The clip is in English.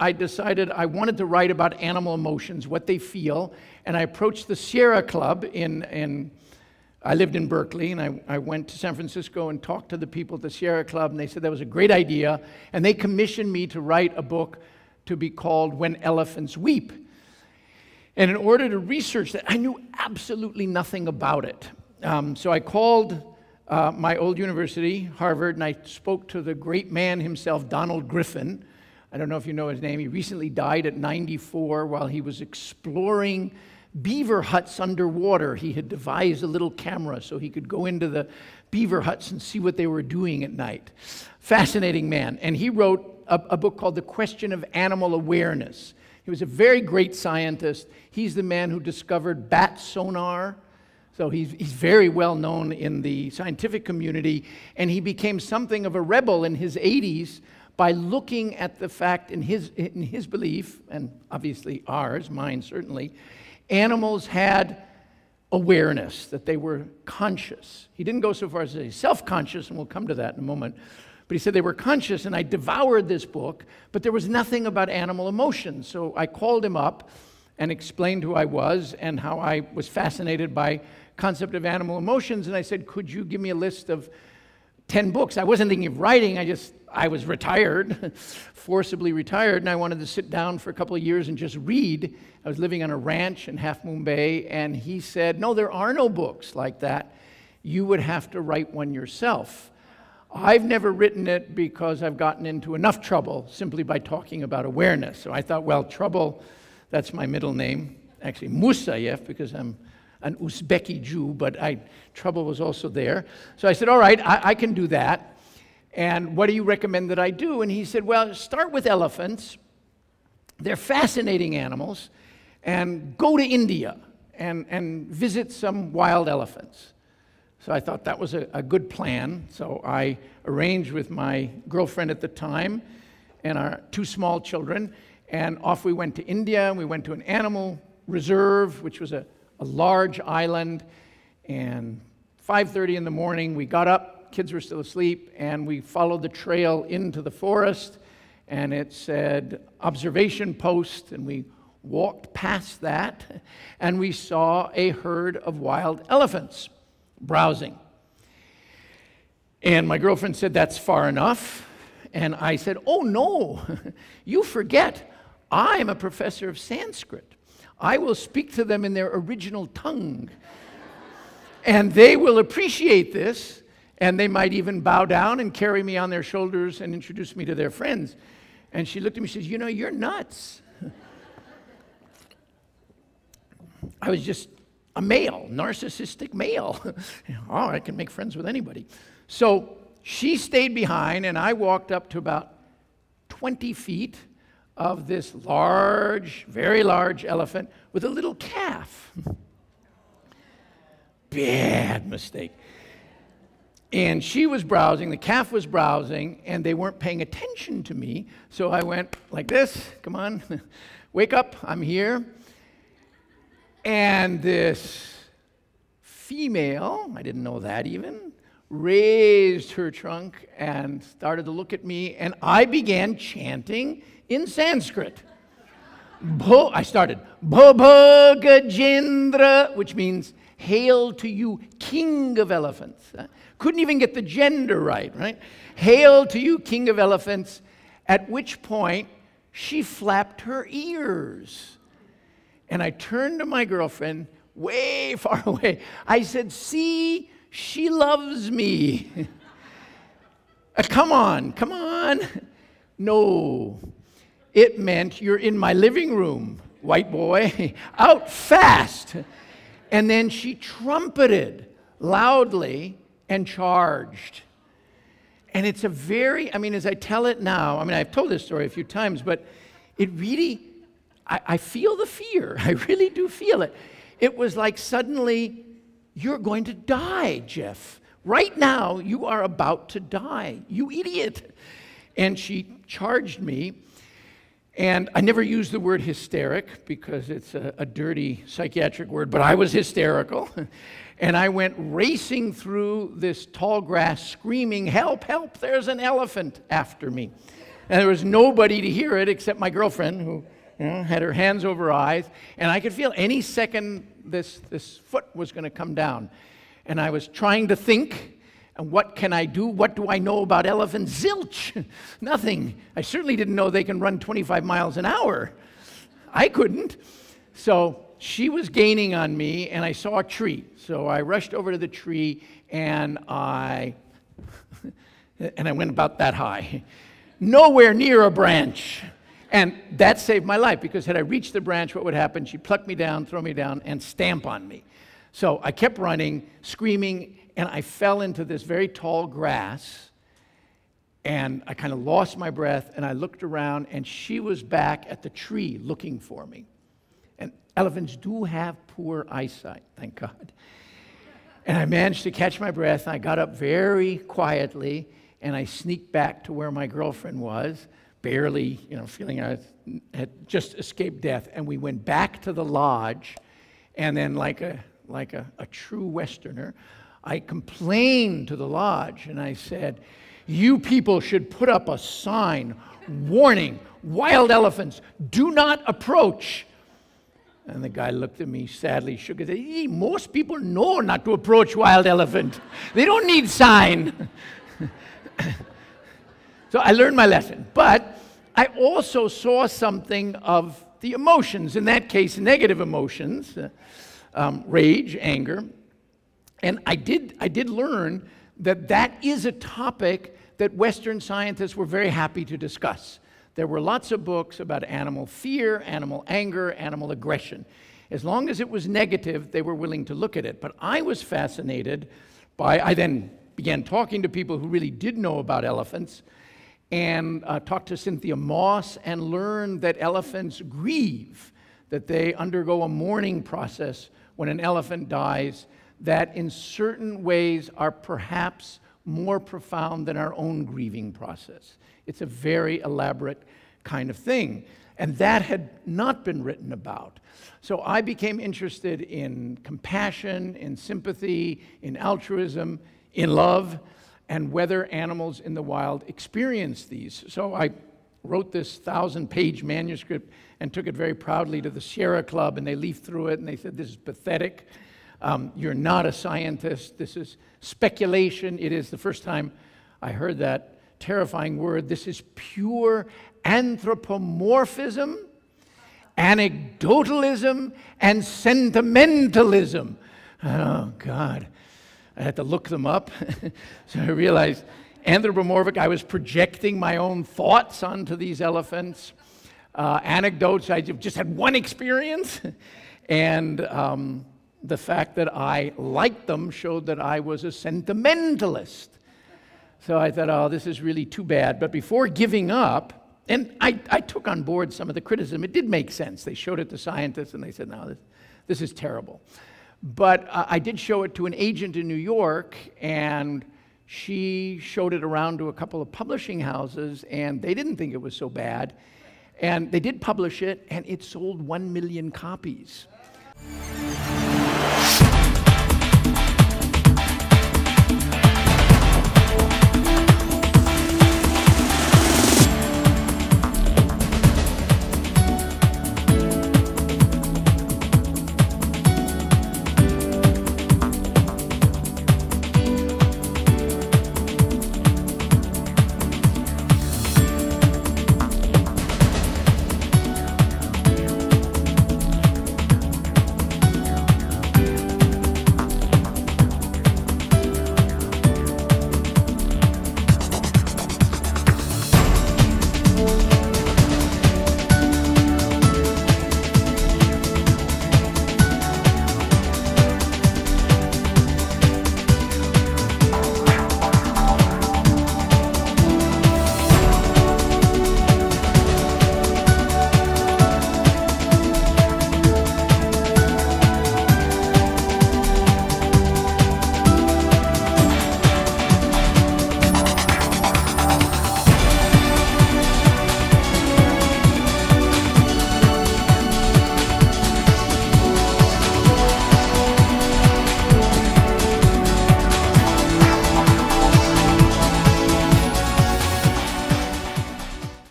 I decided I wanted to write about animal emotions, what they feel, and I approached the Sierra Club I lived in Berkeley, and I went to San Francisco and talked to the people at the Sierra Club, and they said that was a great idea, and they commissioned me to write a book to be called When Elephants Weep. And in order to research that, I knew absolutely nothing about it. So I called my old university, Harvard, and I spoke to the great man himself, Donald Griffin. I don't know if you know his name. He recently died at 94 while he was exploring beaver huts underwater. He had devised a little camera so he could go into the beaver huts and see what they were doing at night. Fascinating man. And he wrote a book called The Question of Animal Awareness. He was a very great scientist. He's the man who discovered bat sonar. So he's very well known in the scientific community, and he became something of a rebel in his 80s by looking at the fact in his belief, and obviously ours, mine certainly, animals had awareness, that they were conscious. He didn't go so far as to say self-conscious, and we'll come to that in a moment, but he said they were conscious, and I devoured this book, but there was nothing about animal emotions. So I called him up and explained who I was and how I was fascinated by concept of animal emotions, and I said, could you give me a list of 10 books? I wasn't thinking of writing, I was retired, forcibly retired, and I wanted to sit down for a couple of years and just read. I was living on a ranch in Half Moon Bay, and he said, no, there are no books like that. You would have to write one yourself. I've never written it because I've gotten into enough trouble simply by talking about awareness. So I thought, well, trouble, that's my middle name. Actually, Musayev, because I'm an Uzbeki Jew, but trouble was also there. So I said, all right, I can do that. And what do you recommend that I do? And he said, well, start with elephants. They're fascinating animals. And go to India and visit some wild elephants. So I thought that was a good plan. So I arranged with my girlfriend at the time and our 2 small children, and off we went to India, and we went to an animal reserve, which was a large island, and 5:30 in the morning, we got up, kids were still asleep, and we followed the trail into the forest, and it said observation post, and we walked past that, and we saw a herd of wild elephants browsing. And my girlfriend said, that's far enough. And I said, oh no, you forget, I'm a professor of Sanskrit. I will speak to them in their original tongue. And they will appreciate this, and they might even bow down and carry me on their shoulders and introduce me to their friends. And she looked at me and says, you know, you're nuts. I was just a male, narcissistic male. Oh, I can make friends with anybody. So she stayed behind, and I walked up to about 20 feet of this large, very large elephant with a little calf. Bad mistake. And she was browsing, the calf was browsing, and they weren't paying attention to me. So I went like this, come on, wake up, I'm here. And this female, I didn't know that even, raised her trunk and started to look at me, and I began chanting in Sanskrit. I started, Bhava Gajendra, which means, hail to you, king of elephants. Couldn't even get the gender right? Hail to you, king of elephants, at which point she flapped her ears. And I turned to my girlfriend, way far away. I said, see, she loves me. Come on, come on. No, it meant you're in my living room, white boy, out fast. And then she trumpeted loudly and charged. And it's a very, as I tell it now, I've told this story a few times, but it really, I feel the fear. I really do feel it. It was like suddenly, you're going to die, Jeff. Right now, you are about to die, you idiot. And she charged me. And I never use the word hysteric because it's a dirty psychiatric word, but I was hysterical. And I went racing through this tall grass screaming, help, help, there's an elephant after me. And there was nobody to hear it except my girlfriend, who had her hands over her eyes. And I could feel any second this foot was going to come down. And I was trying to think, and what can I do? What do I know about elephants? Zilch! Nothing. I certainly didn't know they can run 25 miles an hour. I couldn't. So she was gaining on me, and I saw a tree. So I rushed over to the tree, and I went about that high. Nowhere near a branch. And that saved my life, because had I reached the branch, what would happen? She'd pluck me down, throw me down, and stamp on me. So I kept running, screaming, and I fell into this very tall grass, and I kind of lost my breath, and I looked around, and she was back at the tree looking for me. And elephants do have poor eyesight, thank God. And I managed to catch my breath, and I got up very quietly, and I sneaked back to where my girlfriend was, barely, feeling I had just escaped death. And we went back to the lodge, and then like a true Westerner, I complained to the lodge, and I said, "You people should put up a sign, warning, wild elephants, do not approach." And the guy looked at me sadly, shook his head. "Hey, most people know not to approach wild elephant. They don't need sign." So I learned my lesson. But I also saw something of the emotions, in that case, negative emotions, rage, anger. And I did learn that is a topic that Western scientists were very happy to discuss. There were lots of books about animal fear, animal anger, animal aggression. As long as it was negative, they were willing to look at it. But I was fascinated I then began talking to people who really did know about elephants, and talked to Cynthia Moss, and learned that elephants grieve, that they undergo a mourning process when an elephant dies, that in certain ways are perhaps more profound than our own grieving process. It's a very elaborate kind of thing. And that had not been written about. So I became interested in compassion, in sympathy, in altruism, in love, and whether animals in the wild experience these. So I wrote this 1,000-page manuscript and took it very proudly to the Sierra Club, and they leafed through it, and they said, "This is pathetic. You're not a scientist. This is speculation." It is the first time I heard that terrifying word. This is pure anthropomorphism, anecdotalism, and sentimentalism. Oh, God. I had to look them up. So I realized anthropomorphic, I was projecting my own thoughts onto these elephants. Anecdotes, I just had one experience. And the fact that I liked them showed that I was a sentimentalist. So I thought, oh, this is really too bad. But before giving up, and I took on board some of the criticism. It did make sense. They showed it to scientists, and they said, no, this is terrible. But I did show it to an agent in New York, and she showed it around to a couple of publishing houses, and they didn't think it was so bad. And they did publish it, and it sold 1 million copies.